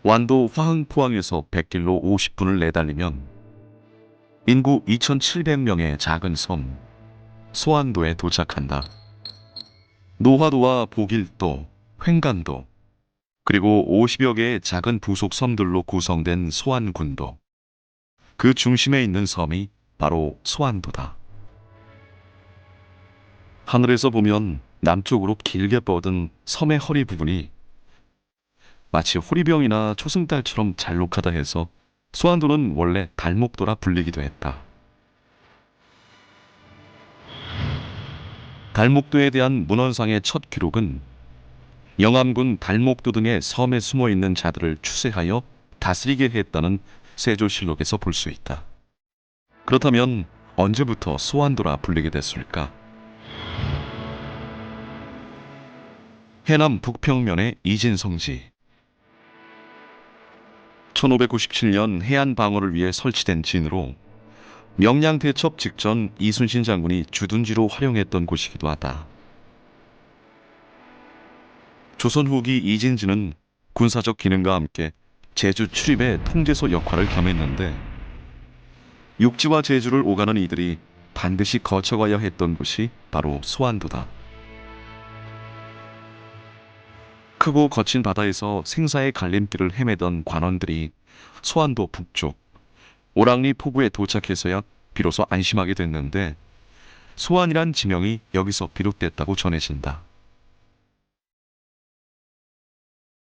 완도 화흥포항에서 100길로 50분을 내달리면 인구 2,700명의 작은 섬 소안도에 도착한다. 노화도와 보길도, 횡간도, 그리고 50여 개의 작은 부속 섬들로 구성된 소안군도. 그 중심에 있는 섬이 바로 소안도다. 하늘에서 보면 남쪽으로 길게 뻗은 섬의 허리 부분이 마치 호리병이나 초승달처럼 잘록하다 해서 소안도는 원래 달목도라 불리기도 했다. 달목도에 대한 문헌상의 첫 기록은 영암군 달목도 등의 섬에 숨어 있는 자들을 추세하여 다스리게 했다는 세조실록에서 볼 수 있다. 그렇다면 언제부터 소안도라 불리게 됐을까? 해남 북평면의 이진성지. 1597년 해안 방어를 위해 설치된 진으로 명량 대첩 직전 이순신 장군이 주둔지로 활용했던 곳이기도 하다. 조선 후기 이진지는 군사적 기능과 함께 제주 출입의 통제소 역할을 겸했는데 육지와 제주를 오가는 이들이 반드시 거쳐가야 했던 곳이 바로 소안도다. 크고 거친 바다에서 생사의 갈림길을 헤매던 관원들이 소안도 북쪽 오랑리 포구에 도착해서야 비로소 안심하게 됐는데 소안이란 지명이 여기서 비롯됐다고 전해진다.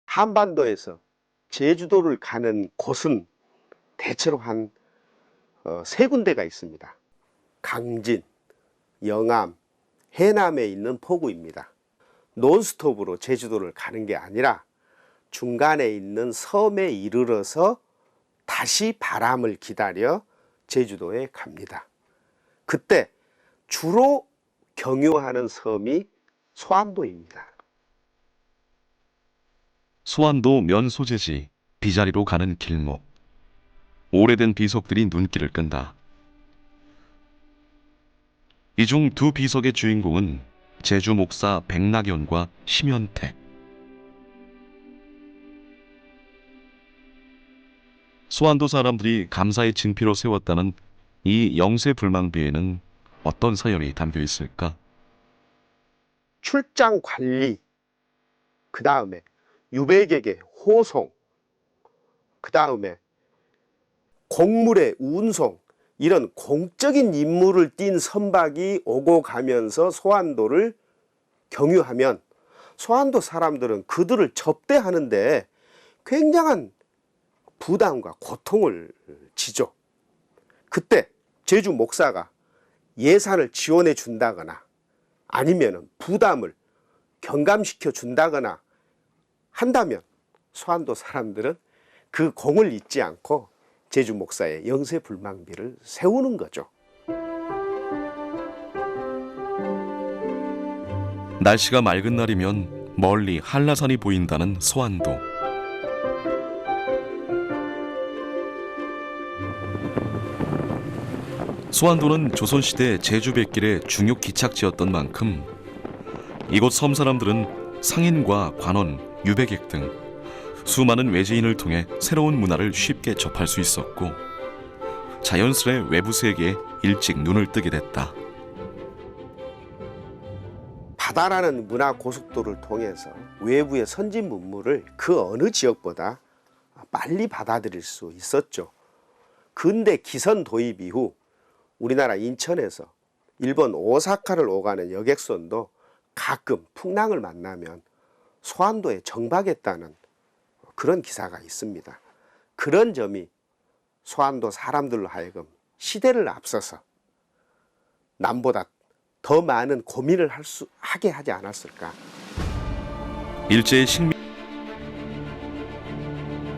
한반도에서 제주도를 가는 곳은 대체로 한 세 군데가 있습니다. 강진, 영암, 해남에 있는 포구입니다. 논스톱으로 제주도를 가는 게 아니라 중간에 있는 섬에 이르러서 다시 바람을 기다려 제주도에 갑니다. 그때 주로 경유하는 섬이 소안도입니다. 소안도 면소재지 비자리로 가는 길목. 오래된 비석들이 눈길을 끈다. 이 중 두 비석의 주인공은 제주 목사 백낙연과 심연택. 소안도 사람들이 감사의 증표로 세웠다는 이 영세불망비에는 어떤 사연이 담겨 있을까? 출장 관리, 그 다음에 유배객의 호송, 그 다음에 공물의 운송, 이런 공적인 임무를 띈 선박이 오고 가면서 소안도를 경유하면 소안도 사람들은 그들을 접대하는데 굉장한 부담과 고통을 지죠. 그때 제주 목사가 예산을 지원해 준다거나 아니면 부담을 경감시켜 준다거나 한다면 소안도 사람들은 그 공을 잊지 않고 제주 목사의 영세불망비를 세우는 거죠. 날씨가 맑은 날이면 멀리 한라산이 보인다는 소안도. 소안도는 조선시대 제주백길의 중요 기착지였던 만큼 이곳 섬 사람들은 상인과 관원, 유배객 등 수많은 외지인을 통해 새로운 문화를 쉽게 접할 수 있었고 자연스레 외부 세계에 일찍 눈을 뜨게 됐다. 바다라는 문화 고속도로를 통해서 외부의 선진 문물을 그 어느 지역보다 빨리 받아들일 수 있었죠. 근대 기선 도입 이후 우리나라 인천에서 일본 오사카를 오가는 여객선도 가끔 풍랑을 만나면 소안도에 정박했다는 그런 기사가 있습니다. 그런 점이 소안도 사람들로 하여금 시대를 앞서서 남보다 더 많은 고민을 하게 하지 않았을까. 일제의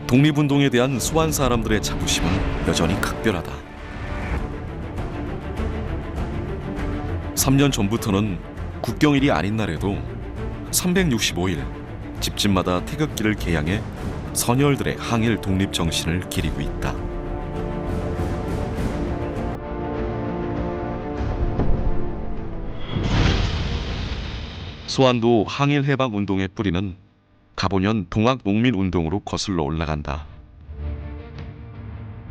독립운동에 대한 소안 사람들의 자부심은 여전히 각별하다. 3년 전부터는 국경일이 아닌 날에도 365일 집집마다 태극기를 개양해 선열들의 항일 독립 정신을 기리고 있다. 소안도 항일 해방 운동의 뿌리는 가보년 동학농민운동으로 거슬러 올라간다.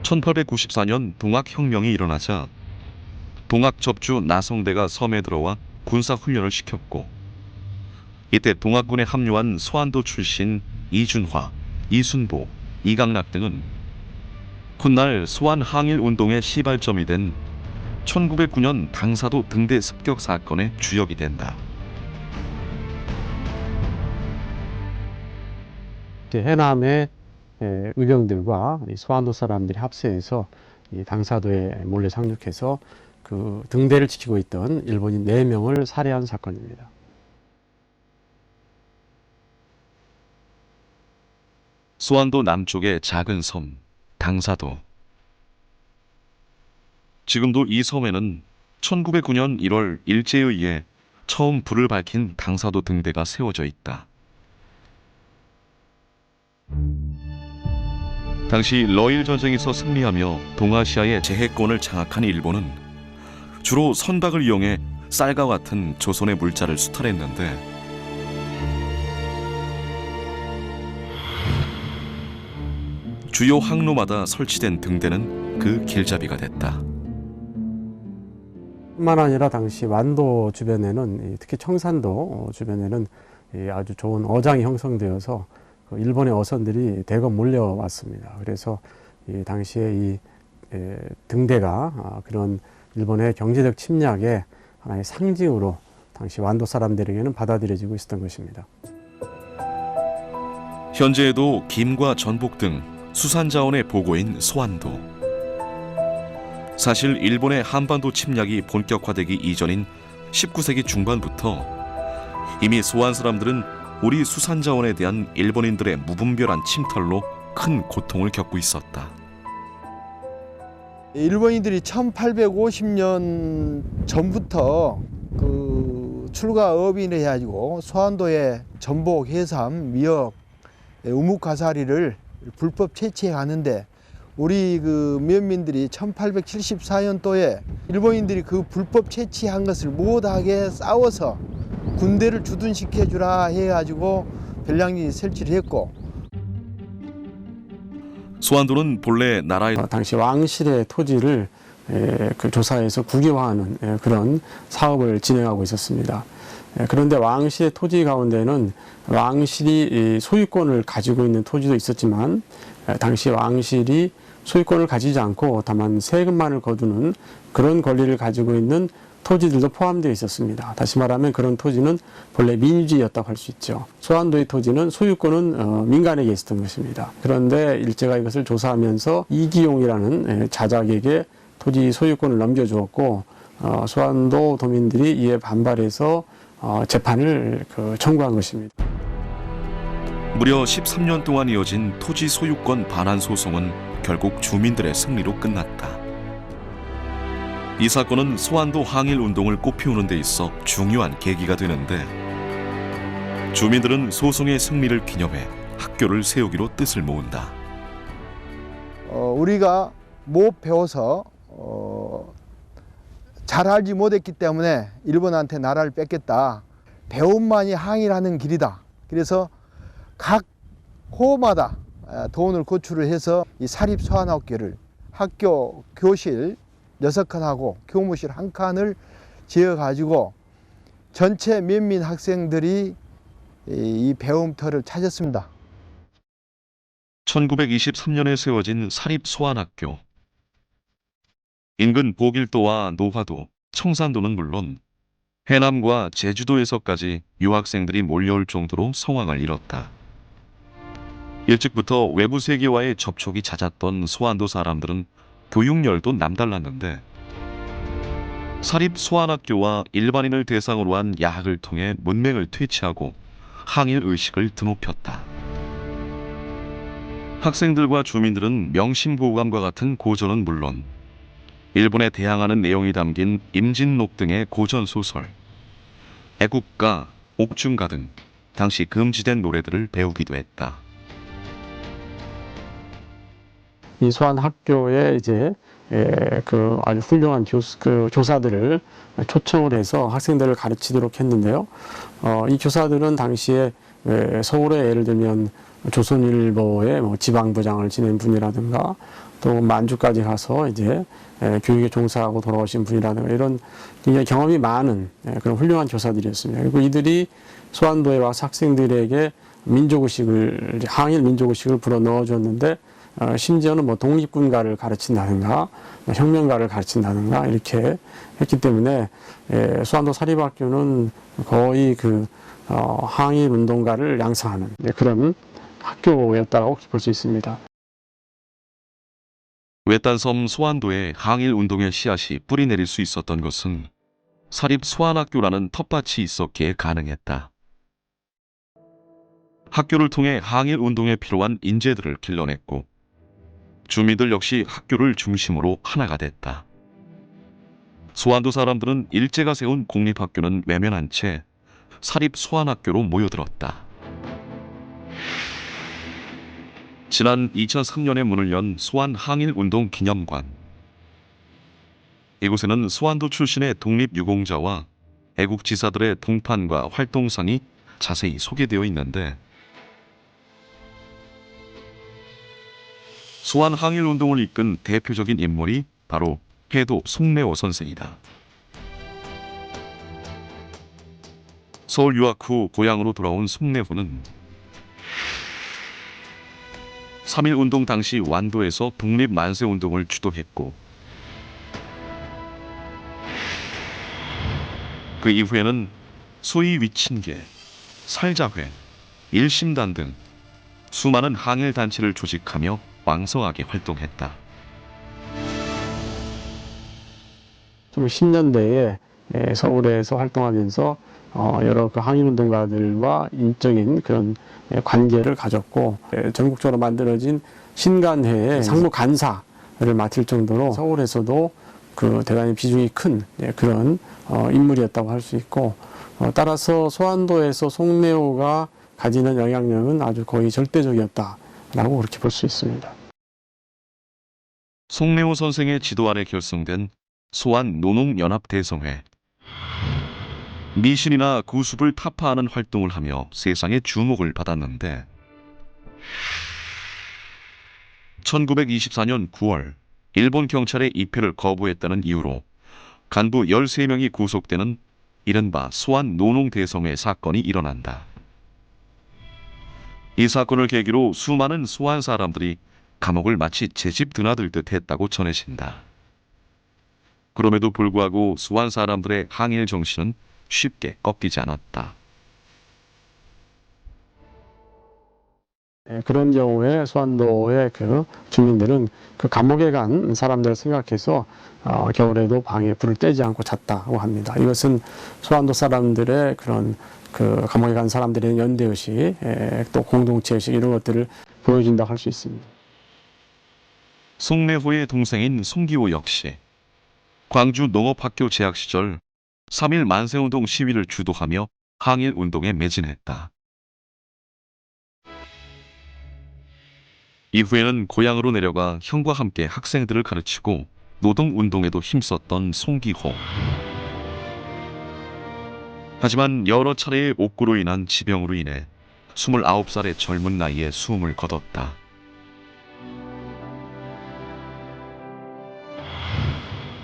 1894년 동학혁명이 일어나자 동학접주 나성대가 섬에 들어와 군사훈련을 시켰고, 이때 동학군에 합류한 소환도 출신 이준화, 이순보, 이강락 등은 훗날 소환 항일운동의 시발점이 된 1909년 당사도 등대 습격 사건의 주역이 된다. 해남의 의병들과 소환도 사람들이 합세해서 이 당사도에 몰래 상륙해서 그 등대를 지키고 있던 일본인 4명을 살해한 사건입니다. 소환도 남쪽의 작은 섬, 당사도. 지금도 이 섬에는 1909년 1월 일제에 의해 처음 불을 밝힌 당사도 등대가 세워져 있다. 당시 러일 전쟁에서 승리하며 동아시아의 제해권을 장악한 일본은 주로 선박을 이용해 쌀과 같은 조선의 물자를 수탈했는데, 주요 항로마다 설치된 등대는 그 길잡이가 됐다. 뿐만 아니라 당시 완도 주변에는, 특히 청산도 주변에는 아주 좋은 어장이 형성되어서 일본의 어선들이 대거 몰려왔습니다. 그래서 당시에 이 등대가 그런 일본의 경제적 침략의 하나의 상징으로 당시 완도 사람들에게는 받아들여지고 있었던 것입니다. 현재에도 김과 전복 등 수산자원의 보고인 소환도. 사실 일본의 한반도 침략이 본격화되기 이전인 19세기 중반부터 이미 소환 사람들은 우리 수산자원에 대한 일본인들의 무분별한 침탈로 큰 고통을 겪고 있었다. 일본인들이 1850년 전부터 그 출가업인을 해가지고 소환도에 전복, 해삼, 미역, 우묵가사리를 불법 채취해 가는데, 우리 그 면민들이 1874년도에 일본인들이 그 불법 채취한 것을 못하게 싸워서 군대를 주둔시켜 주라 해가지고 별량리 설치를 했고, 소환도는 본래 나라의 당시 왕실의 토지를 그 조사해서 국유화하는 그런 사업을 진행하고 있었습니다. 그런데 왕실의 토지 가운데는 왕실이 소유권을 가지고 있는 토지도 있었지만, 당시 왕실이 소유권을 가지지 않고 다만 세금만을 거두는 그런 권리를 가지고 있는 토지들도 포함되어 있었습니다. 다시 말하면 그런 토지는 본래 민유지였다고 할 수 있죠. 소환도의 토지는 소유권은 민간에게 있었던 것입니다. 그런데 일제가 이것을 조사하면서 이기용이라는 자작에게 토지 소유권을 넘겨주었고, 소환도 도민들이 이에 반발해서 재판을 청구한 것입니다. 무려 13년 동안 이어진 토지 소유권 반환 소송은 결국 주민들의 승리로 끝났다. 이 사건은 소환도 항일 운동을 꽃피우는 데 있어 중요한 계기가 되는데, 주민들은 소송의 승리를 기념해 학교를 세우기로 뜻을 모은다. 우리가 못 배워서 잘 알지 못했기 때문에 일본한테 나라를 뺏겠다. 배움만이 항일하는 길이다. 그래서 각 호마다 돈을 고출을 해서 이 사립소환학교를, 학교 교실 6칸하고 교무실 1칸을 지어가지고 전체 면민 학생들이 이 배움터를 찾았습니다. 1923년에 세워진 사립소환학교. 인근 보길도와 노화도, 청산도는 물론 해남과 제주도에서까지 유학생들이 몰려올 정도로 성황을 이뤘다. 일찍부터 외부 세계와의 접촉이 잦았던 소환도 사람들은 교육열도 남달랐는데, 사립소환학교와 일반인을 대상으로 한 야학을 통해 문맹을 퇴치하고 항일 의식을 드높였다. 학생들과 주민들은 명심보감과 같은 고전은 물론 일본에 대항하는 내용이 담긴 임진록 등의 고전소설, 애국가, 옥중가 등 당시 금지된 노래들을 배우기도 했다. 이 소환 학교에 이제 그 아주 훌륭한 교사들을 초청을 해서 학생들을 가르치도록 했는데요. 이 교사들은 당시에 서울에 예를 들면 조선일보의 뭐 지방부장을 지낸 분이라든가 또 만주까지 가서 이제 교육에 종사하고 돌아오신 분이라든가 이런 굉장히 경험이 많은 그런 훌륭한 교사들이었습니다. 그리고 이들이 소환도에 와서 학생들에게 민족의식을, 항일 민족의식을 불어 넣어줬는데 심지어는 뭐 독립군가를 가르친다든가 혁명가를 가르친다든가 이렇게 했기 때문에 소환도 사립학교는 거의 그 항일 운동가를 양성하는 그런 학교였다고 볼 수 있습니다. 외딴섬 소환도에 항일 운동의 씨앗이 뿌리내릴 수 있었던 것은 사립 소환학교라는 텃밭이 있었기에 가능했다. 학교를 통해 항일 운동에 필요한 인재들을 길러냈고 주민들 역시 학교를 중심으로 하나가 됐다. 소환도 사람들은 일제가 세운 공립학교는 외면한 채 사립 소환학교로 모여들었다. 지난 2003년에 문을 연 소환 항일운동 기념관. 이곳에는 소환도 출신의 독립유공자와 애국지사들의 동판과 활동상이 자세히 소개되어 있는데 소환 항일운동을 이끈 대표적인 인물이 바로 해도 송내호 선생이다. 서울 유학 후 고향으로 돌아온 송내호는 3.1운동 당시 완도에서 독립만세운동을 주도했고 그 이후에는 소위 위친계, 살자회, 일심단 등 수많은 항일단체를 조직하며 왕성하게 활동했다. 10년대에 서울에서 활동하면서 여러 그 항일운동가들과 인적인 그런 관계를 가졌고 전국적으로 만들어진 신간회의 상무 간사를 맡을 정도로 서울에서도 그 대단히 비중이 큰 그런 인물이었다고 할 수 있고 따라서 소환도에서 송내호가 가지는 영향력은 아주 거의 절대적이었다라고 그렇게 볼 수 있습니다. 송내호 선생의 지도 아래 결성된 소환 노농연합대성회. 미신이나 구습을 타파하는 활동을 하며 세상의 주목을 받았는데 1924년 9월 일본 경찰의 입회를 거부했다는 이유로 간부 13명이 구속되는 이른바 소환 노농대성회 사건이 일어난다. 이 사건을 계기로 수많은 소환 사람들이 감옥을 마치 제 집 드나들 듯 했다고 전해진다. 그럼에도 불구하고 소환 사람들의 항일 정신은 쉽게 꺾이지 않았다. 그런 경우에 소환도의 그 주민들은 그 감옥에 간 사람들을 생각해서 겨울에도 방에 불을 떼지 않고 잤다고 합니다. 이것은 소환도 사람들의 그런 그 감옥에 간 사람들의 연대의식, 또 공동체의식 이런 것들을 보여준다고 할 수 있습니다. 송내호의 동생인 송기호 역시 광주 농업학교 재학 시절 3.1 만세운동 시위를 주도하며 항일운동에 매진했다. 이후에는 고향으로 내려가 형과 함께 학생들을 가르치고 노동운동에도 힘썼던 송기호. 하지만 여러 차례의 옥구로 인한 지병으로 인해 29살의 젊은 나이에 숨을 거뒀다.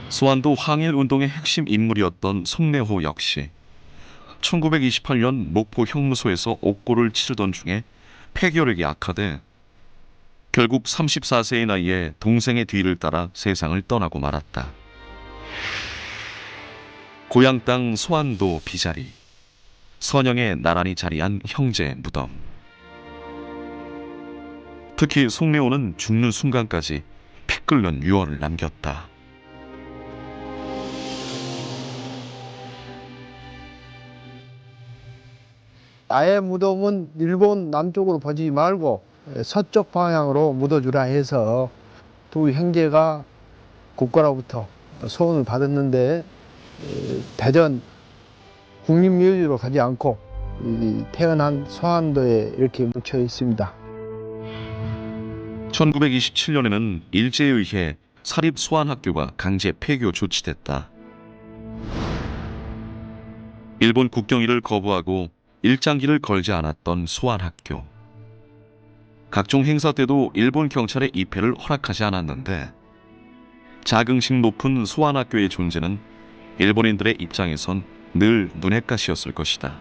소환도 항일운동의 핵심 인물이었던 송내호 역시 1928년 목포 형무소에서 옥고를 치르던 중에 폐결핵이 악화돼 결국 34세의 나이에 동생의 뒤를 따라 세상을 떠나고 말았다. 고향 땅 소환도 비자리, 선영에 나란히 자리한 형제 무덤. 특히 송내호는 죽는 순간까지 피 끓는 유언을 남겼다. 나의 무덤은 일본 남쪽으로 보지 말고 서쪽 방향으로 묻어주라 해서 두 형제가 국가로부터 소원을 받았는데 대전 국립묘지로 가지 않고 태어난 소환도에 이렇게 묻혀 있습니다. 1927년에는 일제에 의해 사립 소환학교가 강제 폐교 조치됐다. 일본 국경일을 거부하고 일장기를 걸지 않았던 소환학교. 각종 행사 때도 일본 경찰의 입회를 허락하지 않았는데 자긍심 높은 소환학교의 존재는 일본인들의 입장에선 늘 눈엣 가시였을 것이다.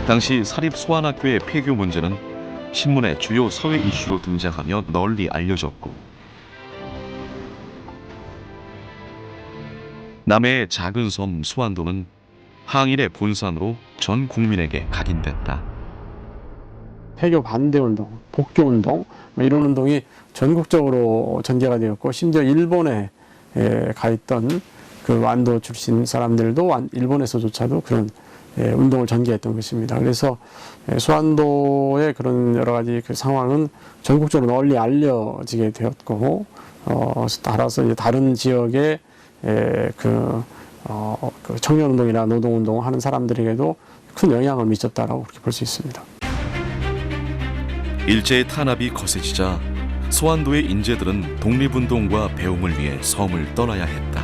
당시 사립 소환학교의 폐교 문제는 신문의 주요 사회 이슈로 등장하며 널리 알려졌고 남해의 작은 섬 수완도는 항일의 본산으로 전 국민에게 각인됐다. 폐교 반대 운동, 복교 운동 뭐 이런 운동이 전국적으로 전개가 되었고 심지어 일본에 가 있던 그 완도 출신 사람들도 일본에서조차도 그런 운동을 전개했던 것입니다. 그래서 수완도의 그런 여러 가지 그 상황은 전국적으로 널리 알려지게 되었고 따라서 이제 다른 지역의 그 청년운동이나 노동운동을 하는 사람들에게도 큰 영향을 미쳤다라고 그렇게 볼 수 있습니다. 일제의 탄압이 거세지자 소환도의 인재들은 독립운동과 배움을 위해 섬을 떠나야 했다.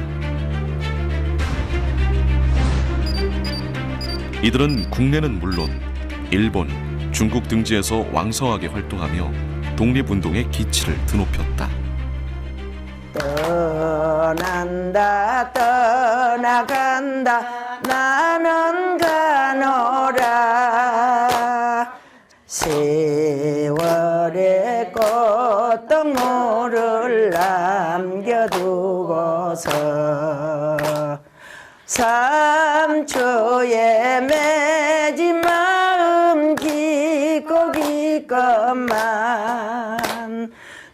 이들은 국내는 물론 일본, 중국 등지에서 왕성하게 활동하며 독립운동의 기치를 드높였다. 떠난다 떠나간다 나는 가노라 세월의 꽃덩물을 남겨두고서 삼초에 맺은 마음 깊고 깊건만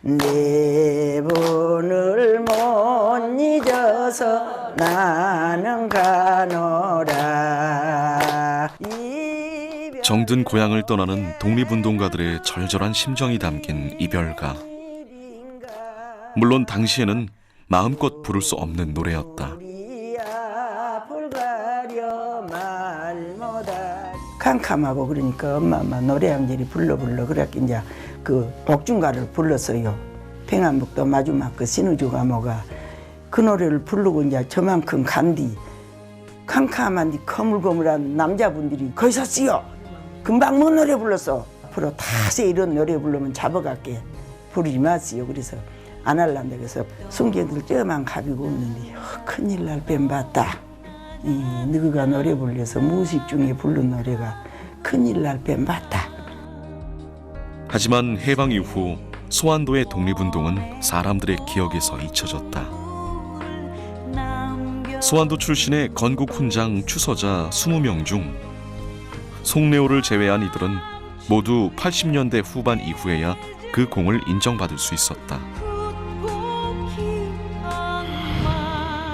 네 분을 못 잊어서 나는 가노라. 정든 고향을 떠나는 독립운동가들의 절절한 심정이 담긴 이별가. 물론 당시에는 마음껏 부를 수 없는 노래였다. 캄캄하고 그러니까 엄마 노래 한 절이 불러 그랬기 이제 그 옥중가를 불렀어요. 평안북도 마지막 그 신우주가 뭐가 그 노래를 부르고 이제 저만큼 간뒤 캄캄한 거물거물한 남자분들이 거기서 쓰여 금방 뭔 노래 불렀어. 앞으로 다시 이런 노래 부르면 잡아갈게 부르지 마시오. 그래서 안 할란다. 그래서 순경들 쩌만 가비고 있는데 큰일 날 뱀 봤다. 너가 노래 불려서 무식 중에 부른 노래가 큰일 날 뱀 봤다. 하지만 해방 이후 소환도의 독립운동은 사람들의 기억에서 잊혀졌다. 소환도 출신의 건국 훈장 추서자 20명 중 송레오를 제외한 이들은 모두 80년대 후반 이후에야 그 공을 인정받을 수 있었다.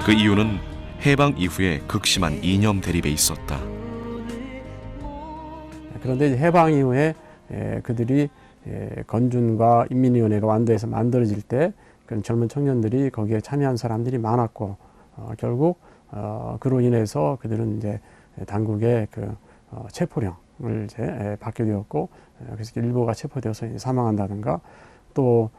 그 이유는 해방 이후에 극심한 이념 대립에 있었다. 그런데 이제 해방 이후에 그들이 건준과 인민위원회가 완도에서 만들어질 때 그런 젊은 청년들이 거기에 참여한 사람들이 많았고 결국 그로 인해서 그들은 이제 당국의 그 체포령을 이제 받게 되었고 그래서 일부가 체포되어서 이제 사망한다든가 또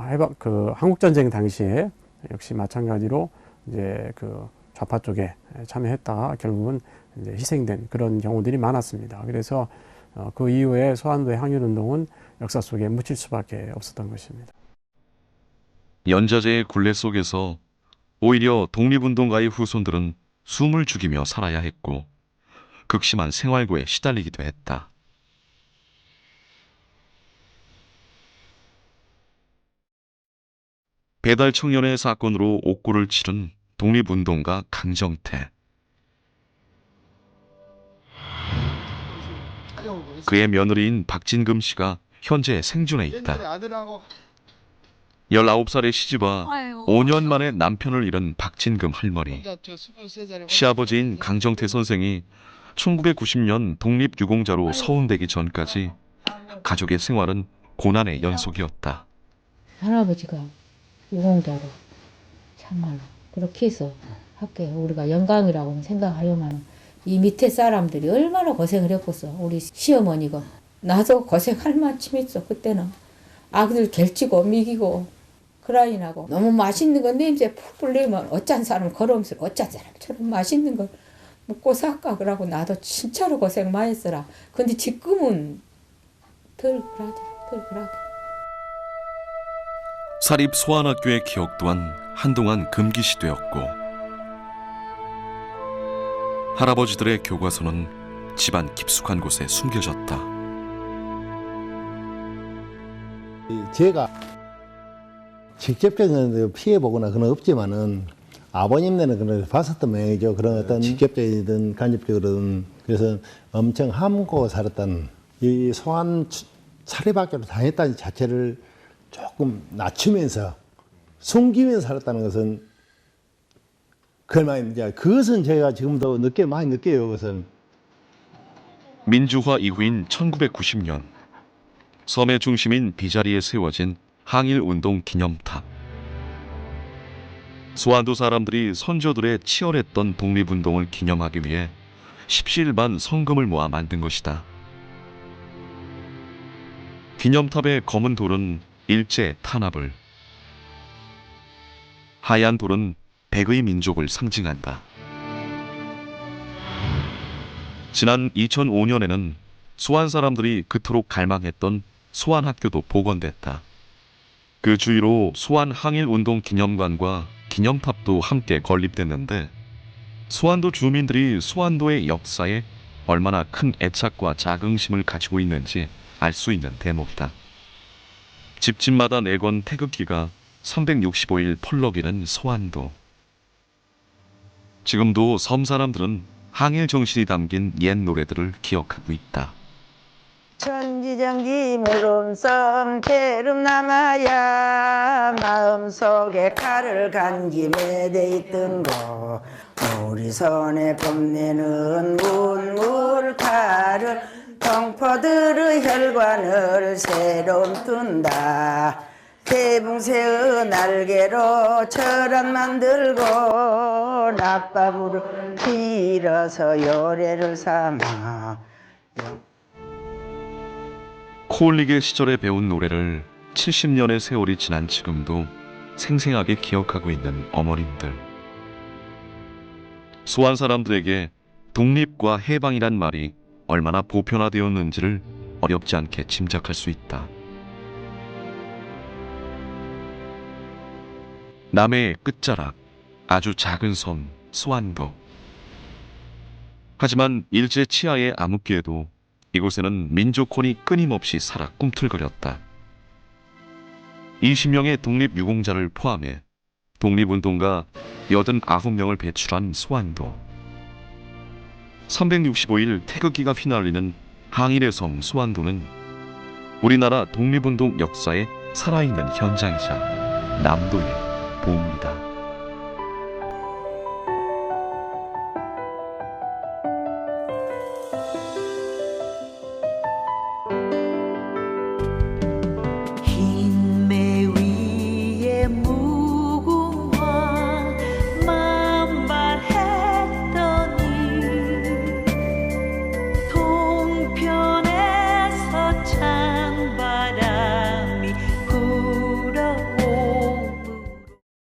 해방 그 한국 전쟁 당시에 역시 마찬가지로 이제 그 좌파 쪽에 참여했다가 결국은 이제 희생된 그런 경우들이 많았습니다. 그래서 그 이후에 소환도의 항일운동은 역사 속에 묻힐 수밖에 없었던 것입니다. 연자제의 굴레 속에서 오히려 독립운동가의 후손들은 숨을 죽이며 살아야 했고 극심한 생활고에 시달리기도 했다. 배달 청년의 사건으로 옥고를 치른 독립운동가 강정태. 그의 며느리인 박진금 씨가 현재 생존해 있다. 19살의 시집와 5년 만에 남편을 잃은 박진금 할머니. 시아버지인 강정태 선생이 1990년 독립유공자로 서운되기 전까지 가족의 생활은 고난의 연속이었다. 할아버지가 유공자로 참말로 그렇게 해서 할게요. 우리가 영광이라고는 생각하려면 이 밑에 사람들이 얼마나 고생을 했겠어. 우리 시어머니가 나도 고생할 만큼 했어. 그때는 아들 결치고 미기고 그라인하고 너무 맛있는 거 냄새 풀풀 내면 어짠 사람 걸어오면서 어짠 사람처럼 맛있는 걸 먹고 살까 그러고 나도 진짜로 고생 많이 했어라. 근데 지금은 덜 그러게. 사립 소환학교의 기억 또한 한동안 금기시되었고 할아버지들의 교과서는 집안 깊숙한 곳에 숨겨졌다. 제가 직접적인 피해 보거나 그런 없지만은 아버님네는 그런 봤었던 모양이죠. 그런 어떤 직접적이든 간접적이든. 그래서 엄청 함고 살았던 이 소환 사립학교로 다녔다는 자체를 조금 낮추면서 숨기면서 살았다는 것은 그것은 제가 지금도 많이 느껴요. 그것은. 민주화 이후인 1990년 섬의 중심인 비자리에 세워진 항일운동 기념탑. 소환도 사람들이 선조들의 치열했던 독립운동을 기념하기 위해 십시일반 성금을 모아 만든 것이다. 기념탑의 검은 돌은 일제 탄압을, 하얀 돌은 백의 민족을 상징한다. 지난 2005년에는 소환 사람들이 그토록 갈망했던 소환학교도 복원됐다. 그 주위로 소환 항일운동 기념관과 기념탑도 함께 건립됐는데 소환도 주민들이 소환도의 역사에 얼마나 큰 애착과 자긍심을 가지고 있는지 알 수 있는 대목이다. 집집마다 내건 태극기가 365일 펄럭이는 소환도. 지금도 섬 사람들은 항일 정신이 담긴 옛 노래들을 기억하고 있다. 천지정지 물음섬 대름 남아야 마음속에 칼을 간지 매대 있던 거 우리 손에 뽐내는 문물칼을 동포들의 혈관을 새로 뜬다. 대붕새의 날개로 철안 만들고 낮밥으로 빌어서 요래를 삼아. 코올리게 시절에 배운 노래를 70년의 세월이 지난 지금도 생생하게 기억하고 있는 어머님들. 소환 사람들에게 독립과 해방이란 말이 얼마나 보편화되었는지를 어렵지 않게 짐작할 수 있다. 남해의 끝자락, 아주 작은 섬 소환도. 하지만 일제 치하의 암흑기에도 이곳에는 민족혼이 끊임없이 살아 꿈틀거렸다. 20명의 독립유공자를 포함해 독립운동가 89명을 배출한 소환도. 365일 태극기가 휘날리는 항일의 섬 소환도는 우리나라 독립운동 역사의 살아있는 현장이자 남도의 보물이다.